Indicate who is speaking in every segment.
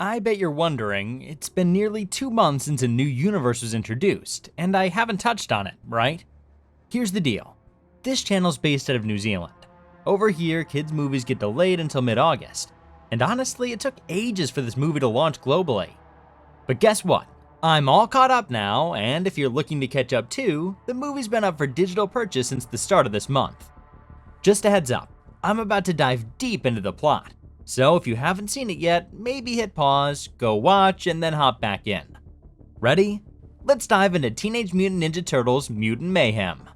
Speaker 1: I bet you're wondering, it's been nearly 2 months since a new universe was introduced, and I haven't touched on it, right? Here's the deal. This channel's based out of New Zealand. Over here, kids' movies get delayed until mid-August, and honestly, it took ages for this movie to launch globally. But guess what? I'm all caught up now, and if you're looking to catch up too, the movie's been up for digital purchase since the start of this month. Just a heads up, I'm about to dive deep into the plot. So if you haven't seen it yet, maybe hit pause, go watch, and then hop back in. Ready? Let's dive into Teenage Mutant Ninja Turtles Mutant Mayhem.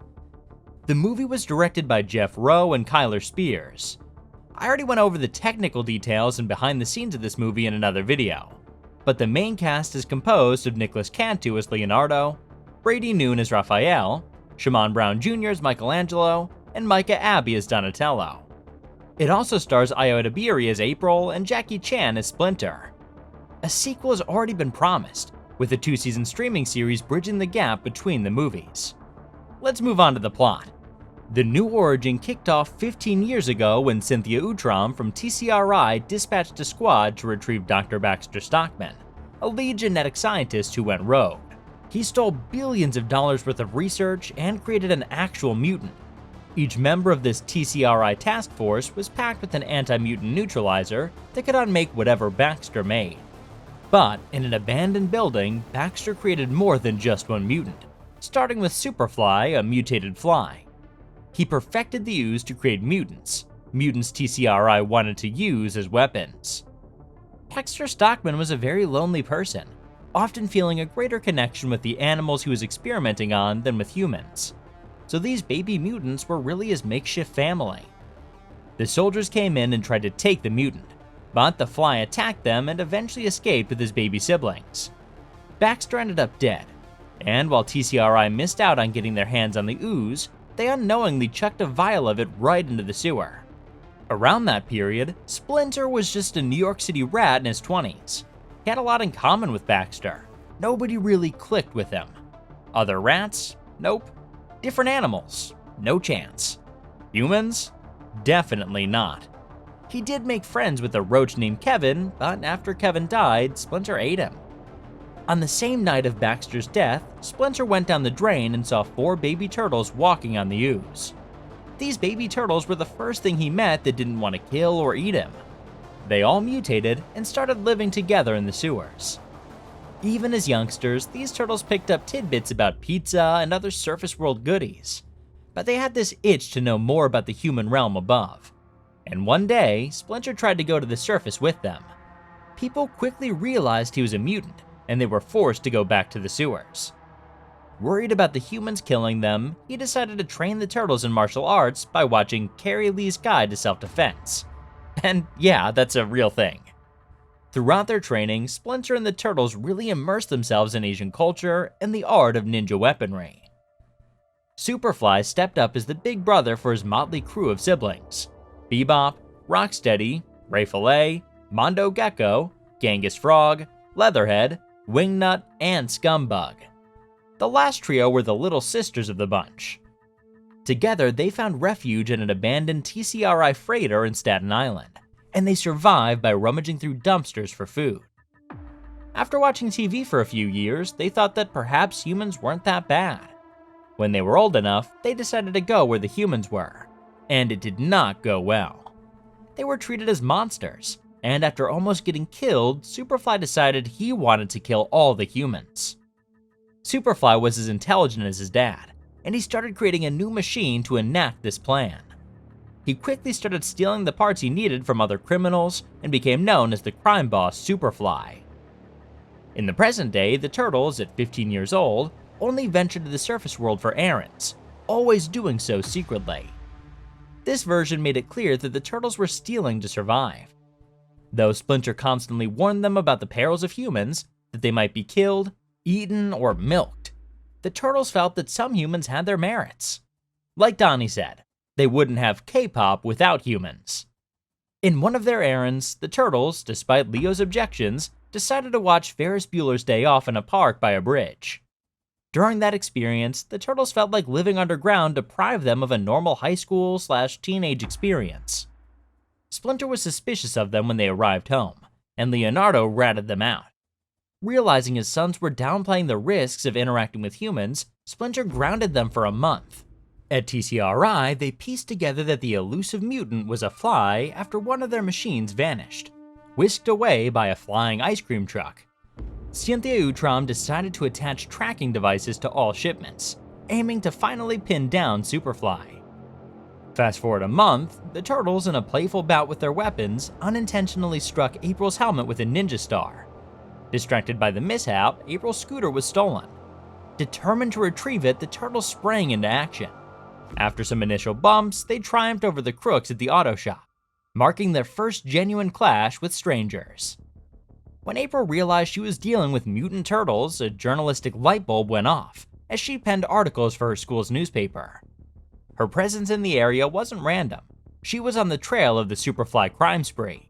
Speaker 1: The movie was directed by Jeff Rowe and Kyler Spears. I already went over the technical details and behind the scenes of this movie in another video, but the main cast is composed of Nicholas Cantu as Leonardo, Brady Noon as Raphael, Shaman Brown Jr. as Michelangelo, and Micah Abbey as Donatello. It also stars Ayo Edebiri as April and Jackie Chan as Splinter. A sequel has already been promised, with a 2-season streaming series bridging the gap between the movies. Let's move on to the plot. The new origin kicked off 15 years ago when Cynthia Utrom from TCRI dispatched a squad to retrieve Dr. Baxter Stockman, a lead genetic scientist who went rogue. He stole billions of dollars worth of research and created an actual mutant. Each member of this TCRI task force was packed with an anti-mutant neutralizer that could unmake whatever Baxter made. But in an abandoned building, Baxter created more than just one mutant, starting with Superfly, a mutated fly. He perfected the ooze to create mutants TCRI wanted to use as weapons. Baxter Stockman was a very lonely person, often feeling a greater connection with the animals he was experimenting on than with humans. So these baby mutants were really his makeshift family. The soldiers came in and tried to take the mutant, but the fly attacked them and eventually escaped with his baby siblings. Baxter ended up dead, and while TCRI missed out on getting their hands on the ooze, they unknowingly chucked a vial of it right into the sewer. Around that period, Splinter was just a New York City rat in his 20s. He had a lot in common with Baxter. Nobody really clicked with him. Other rats? Nope. Different animals? No chance. Humans? Definitely not. He did make friends with a roach named Kevin, but after Kevin died, Splinter ate him. On the same night of Baxter's death, Splinter went down the drain and saw 4 baby turtles walking on the ooze. These baby turtles were the first thing he met that didn't want to kill or eat him. They all mutated and started living together in the sewers. Even as youngsters, these turtles picked up tidbits about pizza and other surface world goodies, but they had this itch to know more about the human realm above. And one day, Splinter tried to go to the surface with them. People quickly realized he was a mutant, and they were forced to go back to the sewers. Worried about the humans killing them, he decided to train the turtles in martial arts by watching Carrie Lee's Guide to Self-Defense. And yeah, that's a real thing. Throughout their training, Splinter and the turtles really immersed themselves in Asian culture and the art of ninja weaponry. Superfly stepped up as the big brother for his motley crew of siblings: Bebop, Rocksteady, Ray Fillet, Mondo Gecko, Genghis Frog, Leatherhead, Wingnut, and Scumbug. The last trio were the little sisters of the bunch. Together, they found refuge in an abandoned TCRI freighter in Staten Island, and they survived by rummaging through dumpsters for food. After watching TV for a few years, they thought that perhaps humans weren't that bad. When they were old enough, they decided to go where the humans were, and it did not go well. They were treated as monsters, and after almost getting killed, Superfly decided he wanted to kill all the humans. Superfly was as intelligent as his dad, and he started creating a new machine to enact this plan. He quickly started stealing the parts he needed from other criminals and became known as the crime boss Superfly. In the present day, the turtles, at 15 years old, only ventured to the surface world for errands, always doing so secretly. This version made it clear that the turtles were stealing to survive. Though Splinter constantly warned them about the perils of humans, that they might be killed, eaten, or milked, the turtles felt that some humans had their merits. Like Donnie said, they wouldn't have K-pop without humans. In one of their errands, the turtles, despite Leo's objections, decided to watch Ferris Bueller's Day Off in a park by a bridge. During that experience, the turtles felt like living underground deprived them of a normal high school/teenage experience. Splinter was suspicious of them when they arrived home, and Leonardo ratted them out. Realizing his sons were downplaying the risks of interacting with humans, Splinter grounded them for a month. At TCRI, they pieced together that the elusive mutant was a fly after one of their machines vanished, whisked away by a flying ice cream truck. Cynthia Utrom decided to attach tracking devices to all shipments, aiming to finally pin down Superfly. Fast forward a month, the Turtles, in a playful bout with their weapons, unintentionally struck April's helmet with a ninja star. Distracted by the mishap, April's scooter was stolen. Determined to retrieve it, the Turtles sprang into action. After some initial bumps, they triumphed over the crooks at the auto shop, marking their first genuine clash with strangers. When April realized she was dealing with mutant turtles, a journalistic light bulb went off as she penned articles for her school's newspaper. Her presence in the area wasn't random. She was on the trail of the Superfly crime spree.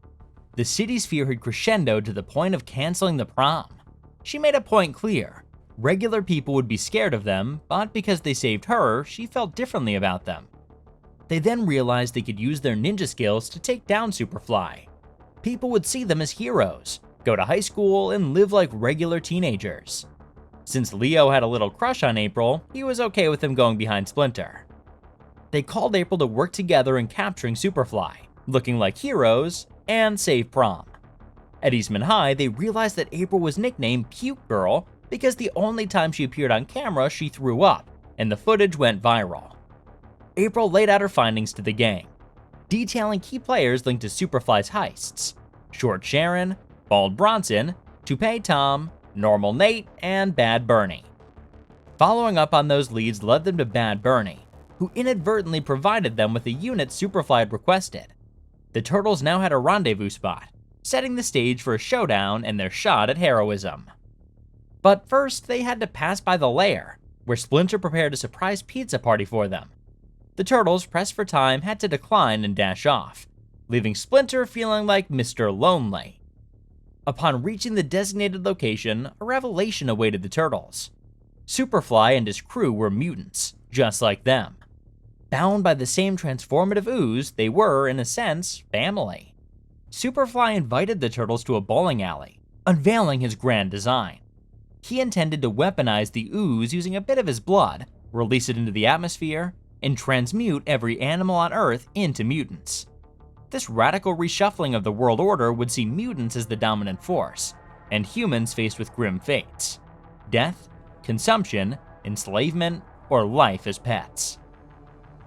Speaker 1: The city's fear had crescendoed to the point of canceling the prom. She made a point clear. Regular people would be scared of them, but because they saved her, she felt differently about them. They then realized they could use their ninja skills to take down Superfly. People would see them as heroes, go to high school, and live like regular teenagers. Since Leo had a little crush on April, he was okay with him going behind Splinter. They called April to work together in capturing Superfly, looking like heroes, and save prom. At Eastman High, they realized that April was nicknamed Puke Girl because the only time she appeared on camera she threw up, and the footage went viral. April laid out her findings to the gang, detailing key players linked to Superfly's heists: Short Sharon, Bald Bronson, Toupee Tom, Normal Nate, and Bad Bernie. Following up on those leads led them to Bad Bernie, who inadvertently provided them with the unit Superfly had requested. The Turtles now had a rendezvous spot, setting the stage for a showdown and their shot at heroism. But first, they had to pass by the lair, where Splinter prepared a surprise pizza party for them. The Turtles, pressed for time, had to decline and dash off, leaving Splinter feeling like Mr. Lonely. Upon reaching the designated location, a revelation awaited the Turtles. Superfly and his crew were mutants, just like them. Bound by the same transformative ooze, they were, in a sense, family. Superfly invited the Turtles to a bowling alley, unveiling his grand design. He intended to weaponize the ooze using a bit of his blood, release it into the atmosphere, and transmute every animal on Earth into mutants. This radical reshuffling of the world order would see mutants as the dominant force, and humans faced with grim fates: death, consumption, enslavement, or life as pets.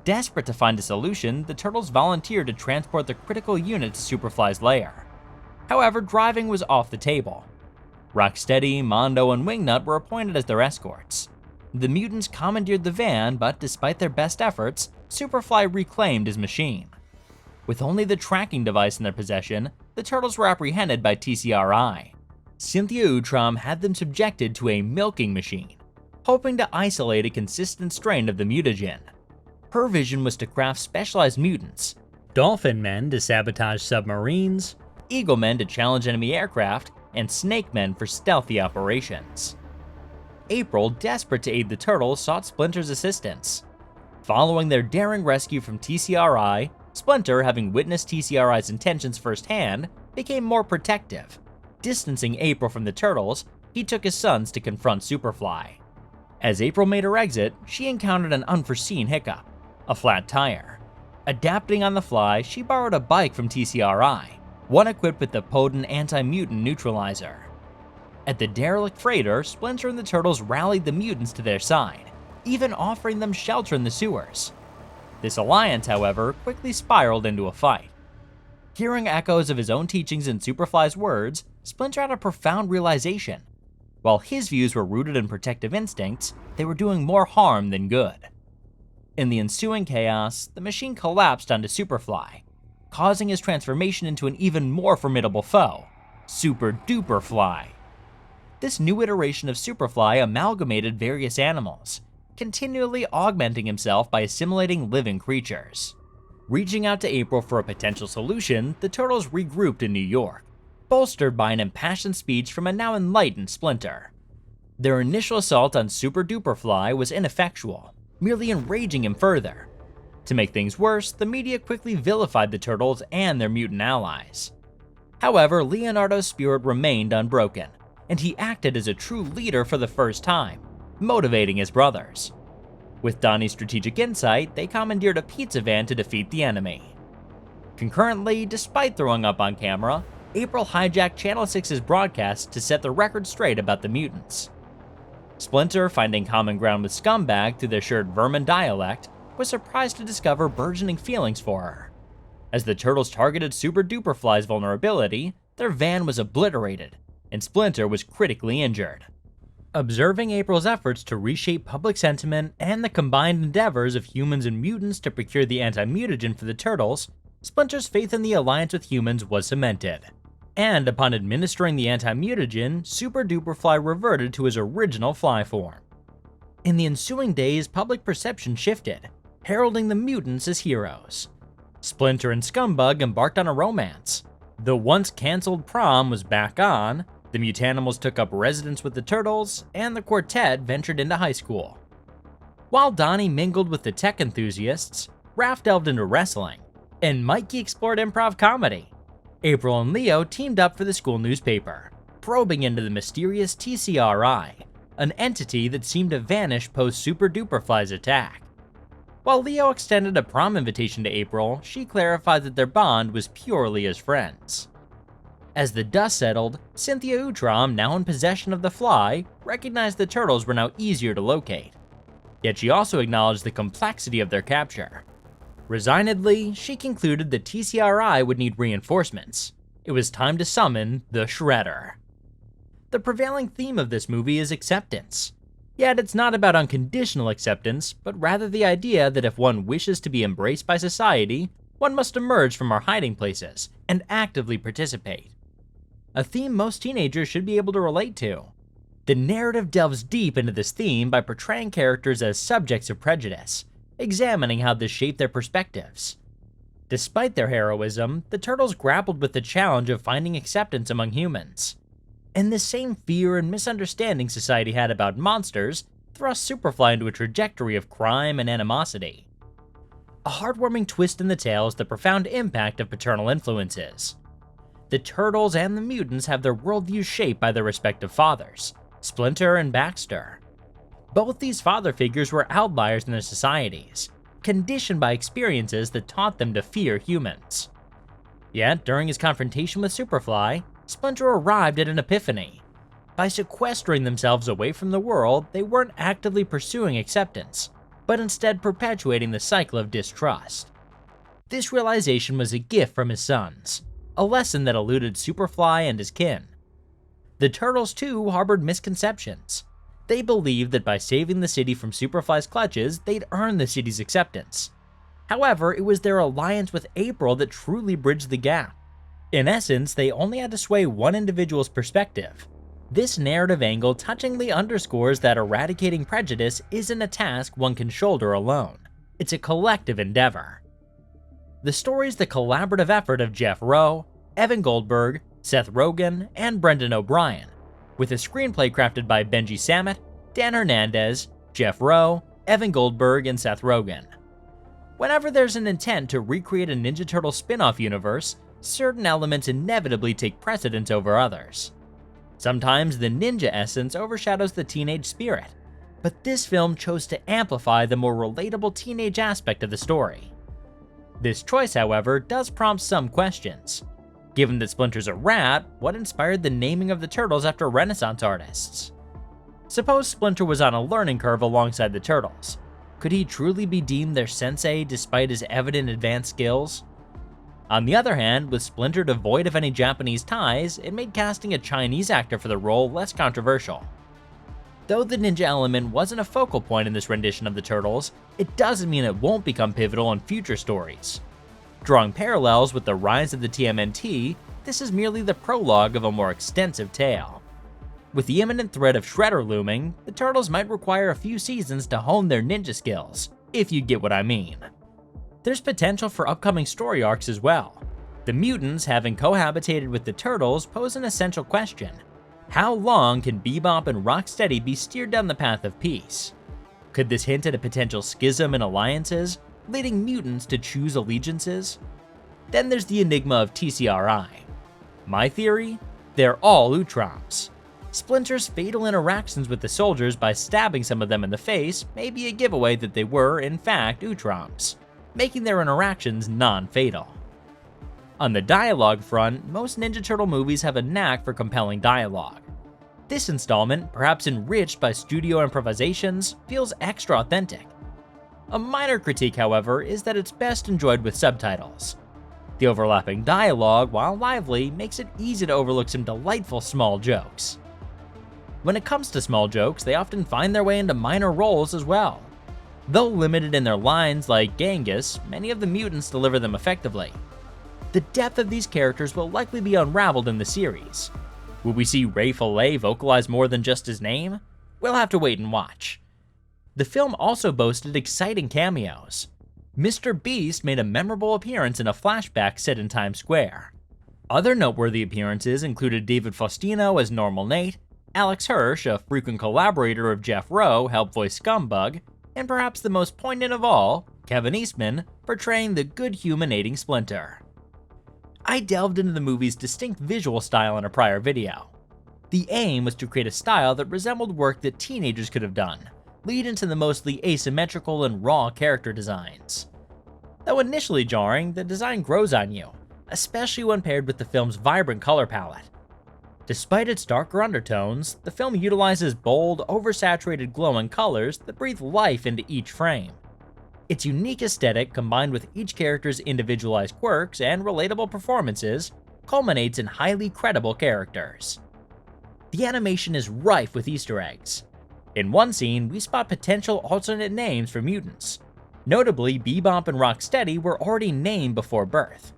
Speaker 1: Desperate to find a solution, the Turtles volunteered to transport the critical unit to Superfly's lair. However, driving was off the table. Rocksteady, Mondo, and Wingnut were appointed as their escorts. The mutants commandeered the van, but despite their best efforts, Superfly reclaimed his machine. With only the tracking device in their possession, the Turtles were apprehended by TCRI. Cynthia Utrom had them subjected to a milking machine, hoping to isolate a consistent strain of the mutagen. Her vision was to craft specialized mutants: Dolphin Men to sabotage submarines, Eagle Men to challenge enemy aircraft, and Snake Men for stealthy operations. April, desperate to aid the Turtles, sought Splinter's assistance. Following their daring rescue from TCRI, Splinter, having witnessed TCRI's intentions firsthand, became more protective. Distancing April from the Turtles, he took his sons to confront Superfly. As April made her exit, she encountered an unforeseen hiccup: a flat tire. Adapting on the fly, she borrowed a bike from TCRI, one equipped with the potent anti-mutant neutralizer. At the derelict freighter, Splinter and the Turtles rallied the mutants to their side, even offering them shelter in the sewers. This alliance, however, quickly spiraled into a fight. Hearing echoes of his own teachings in Superfly's words, Splinter had a profound realization. While his views were rooted in protective instincts, they were doing more harm than good. In the ensuing chaos, the machine collapsed onto Superfly, causing his transformation into an even more formidable foe: Super Duper Fly. This new iteration of Superfly amalgamated various animals, continually augmenting himself by assimilating living creatures. Reaching out to April for a potential solution, the Turtles regrouped in New York, bolstered by an impassioned speech from a now enlightened Splinter. Their initial assault on Super Duper Fly was ineffectual, merely enraging him further. To make things worse, the media quickly vilified the Turtles and their mutant allies. However, Leonardo's spirit remained unbroken, and he acted as a true leader for the first time, motivating his brothers. With Donnie's strategic insight, they commandeered a pizza van to defeat the enemy. Concurrently, despite throwing up on camera, April hijacked Channel 6's broadcast to set the record straight about the mutants. Splinter, finding common ground with Scumbag through their shared vermin dialect, was surprised to discover burgeoning feelings for her. As the Turtles targeted Super Duperfly's vulnerability, their van was obliterated, and Splinter was critically injured. Observing April's efforts to reshape public sentiment and the combined endeavors of humans and mutants to procure the anti-mutagen for the Turtles, Splinter's faith in the alliance with humans was cemented. And upon administering the anti-mutagen, Super Duperfly reverted to his original fly form. In the ensuing days, public perception shifted, heralding the mutants as heroes. Splinter and Scumbag embarked on a romance. The once cancelled prom was back on, the Mutanimals took up residence with the Turtles, and the quartet ventured into high school. While Donnie mingled with the tech enthusiasts, Raph delved into wrestling, and Mikey explored improv comedy. April and Leo teamed up for the school newspaper, probing into the mysterious TCRI, an entity that seemed to vanish post Super Duperfly's attack. While Leo extended a prom invitation to April, she clarified that their bond was purely as friends. As the dust settled, Cynthia Utrom, now in possession of the Fly, recognized the Turtles were now easier to locate. Yet she also acknowledged the complexity of their capture. Resignedly, she concluded that TCRI would need reinforcements. It was time to summon the Shredder. The prevailing theme of this movie is acceptance. Yet it's not about unconditional acceptance, but rather the idea that if one wishes to be embraced by society, one must emerge from our hiding places and actively participate. A theme most teenagers should be able to relate to. The narrative delves deep into this theme by portraying characters as subjects of prejudice, examining how this shaped their perspectives. Despite their heroism, the Turtles grappled with the challenge of finding acceptance among humans. And this same fear and misunderstanding society had about monsters thrust Superfly into a trajectory of crime and animosity. A heartwarming twist in the tale is the profound impact of paternal influences. The Turtles and the mutants have their worldviews shaped by their respective fathers, Splinter and Baxter. Both these father figures were outliers in their societies, conditioned by experiences that taught them to fear humans. Yet, during his confrontation with Superfly, Splinter arrived at an epiphany. By sequestering themselves away from the world, they weren't actively pursuing acceptance, but instead perpetuating the cycle of distrust. This realization was a gift from his sons, a lesson that eluded Superfly and his kin. The Turtles, too, harbored misconceptions. They believed that by saving the city from Superfly's clutches, they'd earn the city's acceptance. However, it was their alliance with April that truly bridged the gap. In essence, they only had to sway one individual's perspective. This narrative angle touchingly underscores that eradicating prejudice isn't a task one can shoulder alone. It's a collective endeavor. The story is the collaborative effort of Jeff Rowe, Evan Goldberg, Seth Rogen, and Brendan O'Brien, with a screenplay crafted by Benji Sammet, Dan Hernandez, Jeff Rowe, Evan Goldberg, and Seth Rogen. Whenever there's an intent to recreate a Ninja Turtle spin-off universe, certain elements inevitably take precedence over others. Sometimes the ninja essence overshadows the teenage spirit, but this film chose to amplify the more relatable teenage aspect of the story. This choice, however, does prompt some questions. Given that Splinter's a rat, what inspired the naming of the Turtles after Renaissance artists? Suppose Splinter was on a learning curve alongside the Turtles. Could he truly be deemed their sensei despite his evident advanced skills? On the other hand, with Splinter devoid of any Japanese ties, it made casting a Chinese actor for the role less controversial. Though the ninja element wasn't a focal point in this rendition of the Turtles, it doesn't mean it won't become pivotal in future stories. Drawing parallels with the rise of the TMNT, this is merely the prologue of a more extensive tale. With the imminent threat of Shredder looming, the Turtles might require a few seasons to hone their ninja skills, if you get what I mean. There's potential for upcoming story arcs as well. The mutants, having cohabitated with the Turtles, pose an essential question. How long can Bebop and Rocksteady be steered down the path of peace? Could this hint at a potential schism in alliances, leading mutants to choose allegiances? Then there's the enigma of TCRI. My theory? They're all Utroms. Splinter's fatal interactions with the soldiers by stabbing some of them in the face may be a giveaway that they were, in fact, Utroms, making their interactions non-fatal. On the dialogue front, most Ninja Turtle movies have a knack for compelling dialogue. This installment, perhaps enriched by studio improvisations, feels extra authentic. A minor critique, however, is that it's best enjoyed with subtitles. The overlapping dialogue, while lively, makes it easy to overlook some delightful small jokes. When it comes to small jokes, they often find their way into minor roles as well. Though limited in their lines like Genghis, many of the mutants deliver them effectively. The depth of these characters will likely be unraveled in the series. Will we see Ray Fillet vocalize more than just his name? We'll have to wait and watch. The film also boasted exciting cameos. Mr. Beast made a memorable appearance in a flashback set in Times Square. Other noteworthy appearances included David Faustino as Normal Nate, Alex Hirsch, a frequent collaborator of Jeff Rowe, helped voice Scumbug, and perhaps the most poignant of all, Kevin Eastman, portraying the good human-aiding Splinter. I delved into the movie's distinct visual style in a prior video. The aim was to create a style that resembled work that teenagers could have done, leading to the mostly asymmetrical and raw character designs. Though initially jarring, the design grows on you, especially when paired with the film's vibrant color palette. Despite its darker undertones, the film utilizes bold, oversaturated glowing colors that breathe life into each frame. Its unique aesthetic, combined with each character's individualized quirks and relatable performances, culminates in highly credible characters. The animation is rife with Easter eggs. In one scene, we spot potential alternate names for mutants. Notably, Bebop and Rocksteady were already named before birth.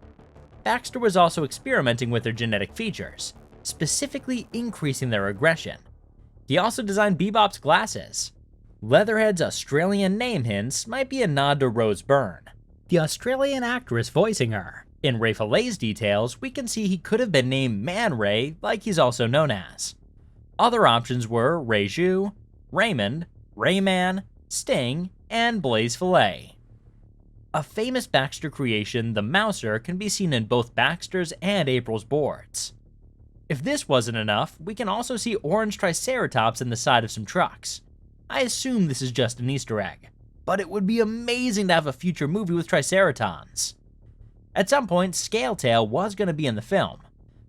Speaker 1: Baxter was also experimenting with their genetic features, specifically increasing their aggression. He also designed Bebop's glasses. Leatherhead's Australian name hints might be a nod to Rose Byrne, the Australian actress voicing her. In Ray Fillet's details, we can see he could have been named Man Ray, like he's also known as. Other options were Ray Zhu, Raymond, Rayman, Sting, and Blaze Fillet. A famous Baxter creation, the Mouser, can be seen in both Baxter's and April's boards. If this wasn't enough, we can also see orange Triceratops in the side of some trucks. I assume this is just an Easter egg, but it would be amazing to have a future movie with Triceratons. At some point, Scaletail was going to be in the film,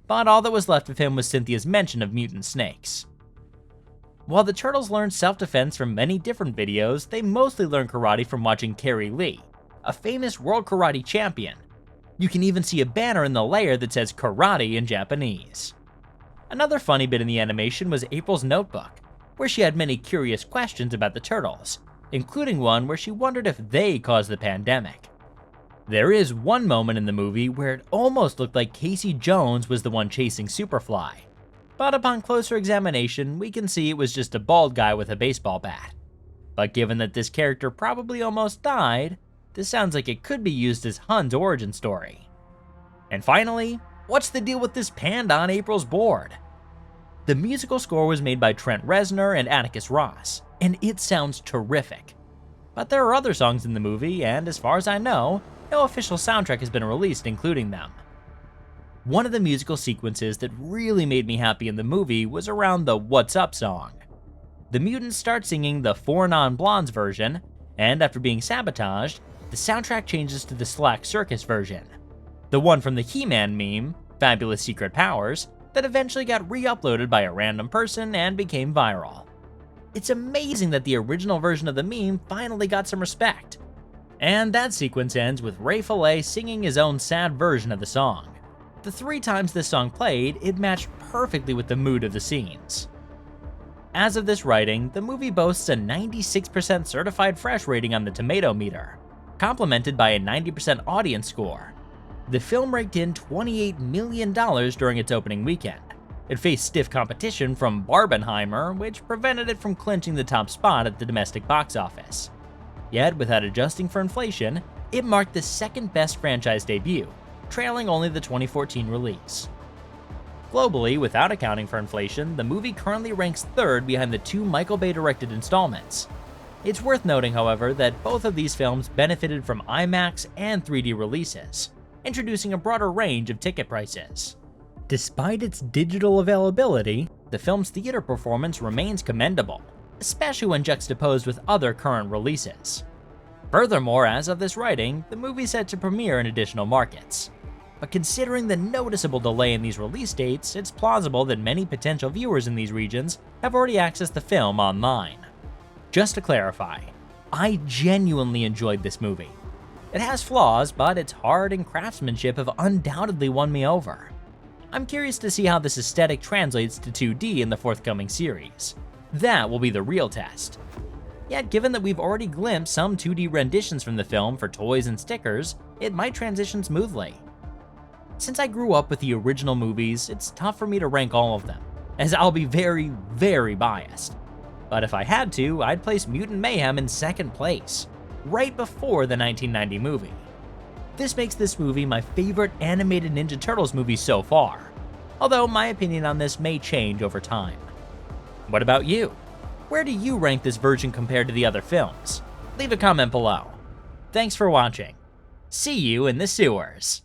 Speaker 1: but all that was left of him was Cynthia's mention of mutant snakes. While the Turtles learned self-defense from many different videos, they mostly learned karate from watching Kerry Lee, a famous world karate champion. You can even see a banner in the layer that says karate in Japanese. Another funny bit in the animation was April's notebook, where she had many curious questions about the Turtles, including one where she wondered if they caused the pandemic. There is one moment in the movie where it almost looked like Casey Jones was the one chasing Superfly, but upon closer examination, we can see it was just a bald guy with a baseball bat. But given that this character probably almost died, this sounds like it could be used as Hun's origin story. And finally, what's the deal with this panda on April's board? The musical score was made by Trent Reznor and Atticus Ross, and it sounds terrific. But there are other songs in the movie, and as far as I know, no official soundtrack has been released including them. One of the musical sequences that really made me happy in the movie was around the What's Up song. The mutants start singing the Four Non-Blondes version, and after being sabotaged, the soundtrack changes to the Slack Circus version, the one from the He-Man meme, Fabulous Secret Powers, that eventually got re-uploaded by a random person and became viral. It's amazing that the original version of the meme finally got some respect. And that sequence ends with Ray Fillet singing his own sad version of the song. The 3 times this song played, it matched perfectly with the mood of the scenes. As of this writing, the movie boasts a 96% certified fresh rating on the tomato meter, complemented by a 90% audience score. The film raked in $28 million during its opening weekend. It faced stiff competition from Barbenheimer, which prevented it from clinching the top spot at the domestic box office. Yet, without adjusting for inflation, it marked the second best franchise debut, trailing only the 2014 release. Globally, without accounting for inflation, the movie currently ranks 3rd behind the 2 Michael Bay-directed installments. It's worth noting, however, that both of these films benefited from IMAX and 3D releases, introducing a broader range of ticket prices. Despite its digital availability, the film's theater performance remains commendable, especially when juxtaposed with other current releases. Furthermore, as of this writing, the movie's set to premiere in additional markets. But considering the noticeable delay in these release dates, it's plausible that many potential viewers in these regions have already accessed the film online. Just to clarify, I genuinely enjoyed this movie. It has flaws, but its heart and craftsmanship have undoubtedly won me over. I'm curious to see how this aesthetic translates to 2D in the forthcoming series. That will be the real test. Yet given that we've already glimpsed some 2D renditions from the film for toys and stickers, it might transition smoothly. Since I grew up with the original movies, it's tough for me to rank all of them, as I'll be very, very biased. But if I had to, I'd place Mutant Mayhem in second place, right before the 1990 movie. This makes this movie my favorite animated Ninja Turtles movie so far, although my opinion on this may change over time. What about you? Where do you rank this version compared to the other films? Leave a comment below. Thanks for watching. See you in the sewers.